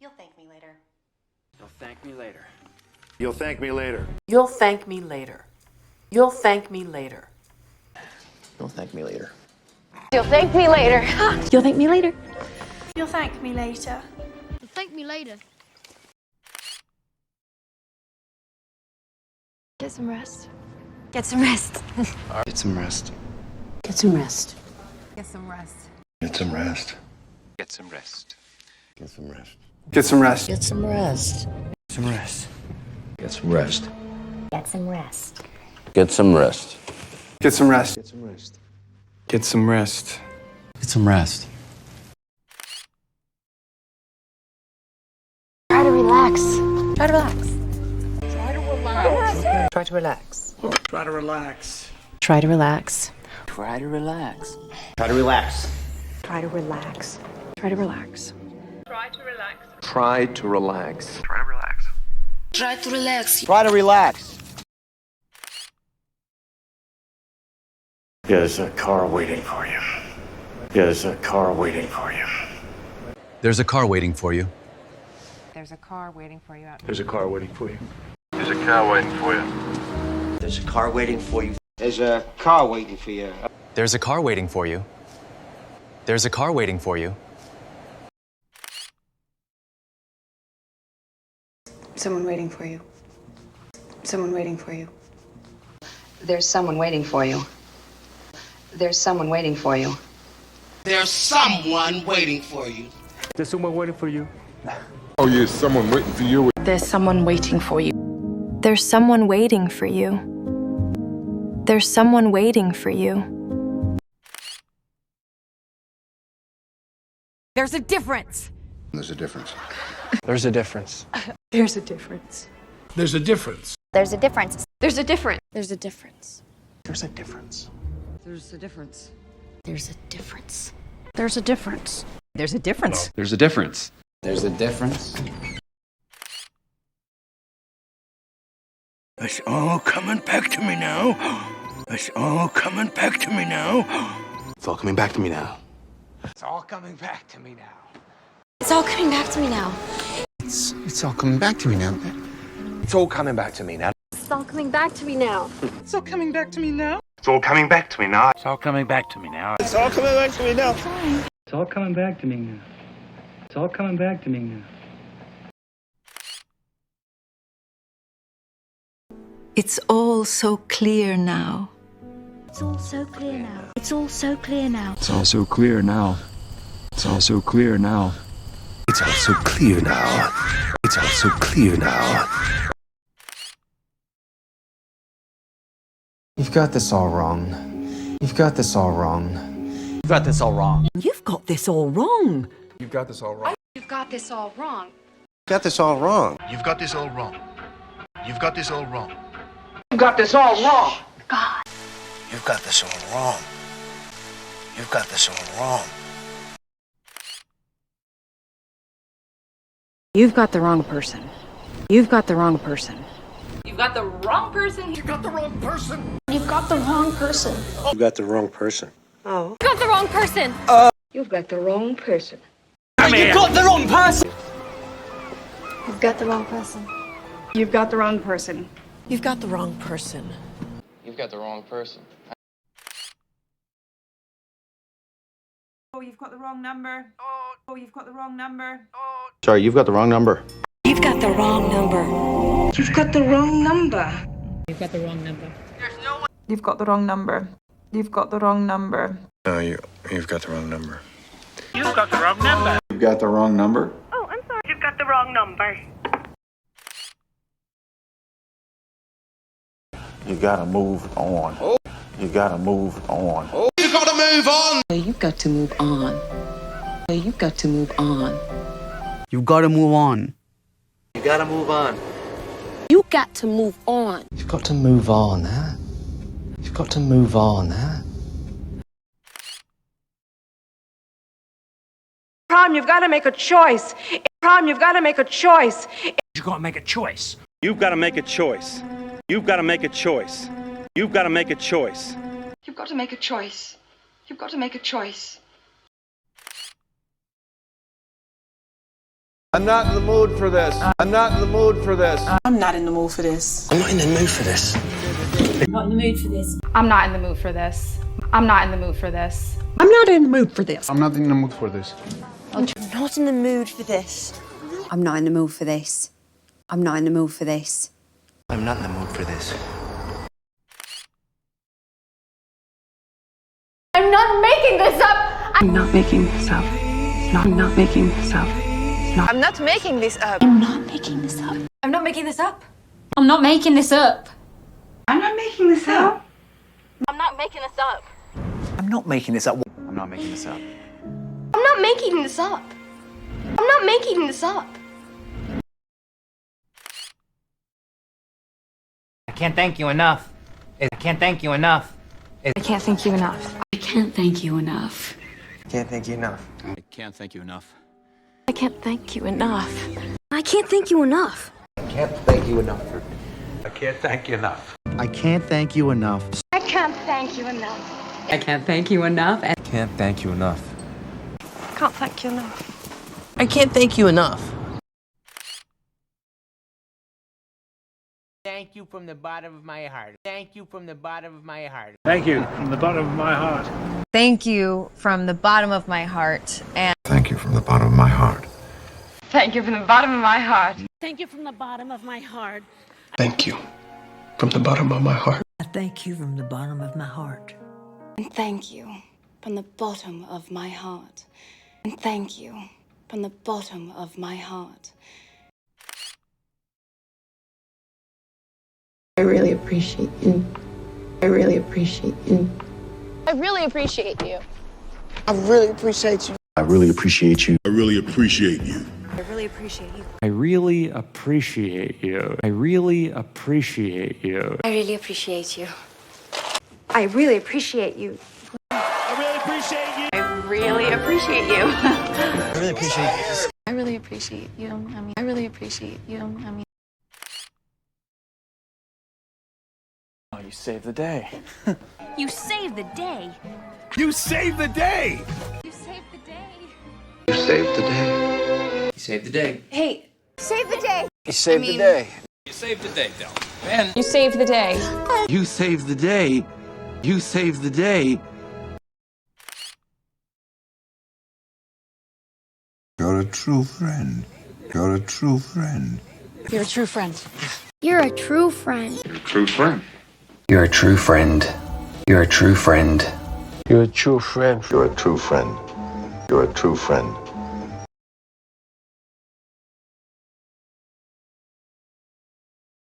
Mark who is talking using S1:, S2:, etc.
S1: You'll thank me later.
S2: You'll thank me later.
S3: You'll thank me later.
S4: You'll thank me later. You'll thank me later.
S5: You'll thank me later.
S1: You'll thank me later.
S6: You'll thank me later.
S7: You'll thank me later.
S6: You'll thank me later. Get some rest.
S7: Get some rest.
S5: Get some rest.
S4: Get some rest.
S1: Get some rest.
S5: Get some rest.
S2: Get some rest.
S5: Get some rest.
S3: Get some rest.
S4: Get some rest.
S2: Some rest.
S5: Get some rest.
S1: Get some rest.
S5: Get some rest.
S3: Get some rest.
S5: Get some rest.
S2: Get some rest.
S5: Get some rest.
S1: Try to relax. Try to relax.
S4: Try to relax.
S2: Try to relax.
S6: Try to relax.
S4: Try to relax.
S5: Try to relax.
S1: Try to relax.
S6: Try to relax.
S8: Try to relax.
S5: Try to relax.
S2: Try to relax.
S6: Try to relax.
S5: Try to relax.
S3: There's a car waiting for you. There's a car waiting for you.
S9: There's a car waiting for you.
S1: There's a car waiting for you out.
S3: There's a car waiting for you.
S2: There's a car waiting for you.
S5: There's a car waiting for you.
S10: There's a car waiting for you.
S9: There's a car waiting for you. There's a car waiting for you.
S7: Someone waiting for you. Someone waiting for you.
S1: There's someone waiting for you. There's someone waiting for you.
S10: There's someone waiting for you.
S3: There's someone waiting for you.
S11: Oh, yes, someone waiting for you.
S6: There's someone waiting for you. There's someone waiting for you. There's someone waiting for you.
S1: There's a difference.
S11: There's a difference.
S2: There's a difference.
S7: There's a difference.
S11: There's a difference.
S1: There's a difference.
S6: There's a difference. There's a difference.
S5: There's a difference.
S1: There's a difference.
S6: There's a difference. There's a difference.
S1: There's a difference.
S5: There's a difference.
S2: There's a difference.
S3: It's all coming back to me now. It's all coming back to me now.
S5: It's all coming back to me now.
S10: It's all coming back to me now.
S6: It's all coming back to me now.
S5: It's all coming back to me now.
S10: It's all coming back to me now.
S6: It's all coming back to me now.
S10: It's all coming back to me now.
S2: It's all coming back to me now.
S3: It's all coming back to me now.
S10: It's all coming back to me now.
S12: It's all coming back to me now. It's all coming back to me now.
S7: It's all so clear now.
S6: It's all so clear now. It's all so clear now.
S11: It's all so clear now. It's all so clear now.
S5: It's all so clear now. It's all so clear now.
S10: You've got this all wrong. You've got this all wrong.
S5: You've got this all wrong.
S4: You've got this all wrong.
S11: You've got this all wrong.
S6: You've got this all wrong.
S5: You've got this all wrong.
S11: You've got this all wrong. You've got this all wrong.
S10: You got this all wrong.
S6: God.
S5: You've got this all wrong. You've got this all wrong.
S1: You've got the wrong person. You've got the wrong person.
S8: You've got the wrong person.
S11: You got the wrong person.
S6: You've got the wrong person.
S5: You got the wrong person.
S1: Oh.
S6: You got the wrong person.
S1: You've got the wrong person.
S10: You've got the wrong person.
S6: You've got the wrong person.
S7: You've got the wrong person.
S4: You've got the wrong person.
S2: You've got the wrong person.
S8: Oh, you've got the wrong number. Oh, you've got the wrong number.
S5: Sorry, you've got the wrong number.
S4: You've got the wrong number.
S7: You've got the wrong number.
S8: You've got the wrong number.
S7: You've got the wrong number. You've got the wrong number.
S11: No, you've got the wrong number.
S8: You've got the wrong number.
S11: You've got the wrong number?
S8: Oh, I'm sorry. You've got the wrong number.
S3: You gotta move on. You gotta move on.
S10: You gotta move on.
S1: You've got to move on. You've got to move on.
S5: You've got to move on.
S2: You gotta move on.
S6: You got to move on.
S5: You've got to move on, huh? You've got to move on, huh?
S8: Prom, you've got to make a choice. Prom, you've got to make a choice.
S12: You gotta make a choice.
S10: You've got to make a choice. You've got to make a choice. You've got to make a choice.
S8: You've got to make a choice. You've got to make a choice.
S13: I'm not in the mood for this. I'm not in the mood for this.
S14: I'm not in the mood for this.
S5: I'm not in the mood for this.
S14: I'm not in the mood for this.
S15: I'm not in the mood for this. I'm not in the mood for this.
S14: I'm not in the mood for this.
S11: I'm not in the mood for this.
S14: I'm not in the mood for this.
S7: I'm not in the mood for this. I'm not in the mood for this.
S5: I'm not in the mood for this.
S6: I'm not making this up!
S15: I'm not making this up. I'm not making this up.
S14: I'm not making this up.
S6: I'm not making this up.
S14: I'm not making this up.
S6: I'm not making this up.
S8: I'm not making this up.
S6: I'm not making this up.
S5: I'm not making this up.
S9: I'm not making this up.
S6: I'm not making this up. I'm not making this up.
S2: I can't thank you enough. I can't thank you enough.
S15: I can't thank you enough.
S6: I can't thank you enough.
S5: Can't thank you enough.
S9: I can't thank you enough.
S6: I can't thank you enough. I can't thank you enough.
S5: Can't thank you enough.
S13: I can't thank you enough.
S5: I can't thank you enough.
S6: I can't thank you enough.
S14: I can't thank you enough.
S9: Can't thank you enough.
S6: Can't thank you enough.
S14: I can't thank you enough.
S2: Thank you from the bottom of my heart. Thank you from the bottom of my heart.
S12: Thank you from the bottom of my heart.
S15: Thank you from the bottom of my heart. And
S11: Thank you from the bottom of my heart.
S15: thank you from the bottom of my heart.
S14: Thank you from the bottom of my heart.
S11: Thank you from the bottom of my heart.
S14: I thank you from the bottom of my heart.
S7: And thank you from the bottom of my heart. And thank you from the bottom of my heart.
S14: I really appreciate you. I really appreciate you.
S6: I really appreciate you.
S5: I really appreciate you.
S11: I really appreciate you.
S3: I really appreciate you.
S15: I really appreciate you.
S12: I really appreciate you. I really appreciate you.
S6: I really appreciate you.
S15: I really appreciate you.
S10: I really appreciate you.
S4: I really appreciate you.
S5: I really appreciate you.
S6: I really appreciate you. I really appreciate you.
S9: Oh, you saved the day.
S6: You saved the day.
S3: You saved the day.
S6: You saved the day.
S11: You saved the day.
S2: You saved the day.
S6: Hey, save the day.
S5: You saved the day.
S2: You saved the day, Del. Man.
S15: You saved the day.
S5: You saved the day. You saved the day.
S11: You're a true friend. You're a true friend.
S6: You're a true friend. You're a true friend.
S11: True friend.
S5: You're a true friend. You're a true friend.
S11: You're a true friend. You're a true friend. You're a true friend.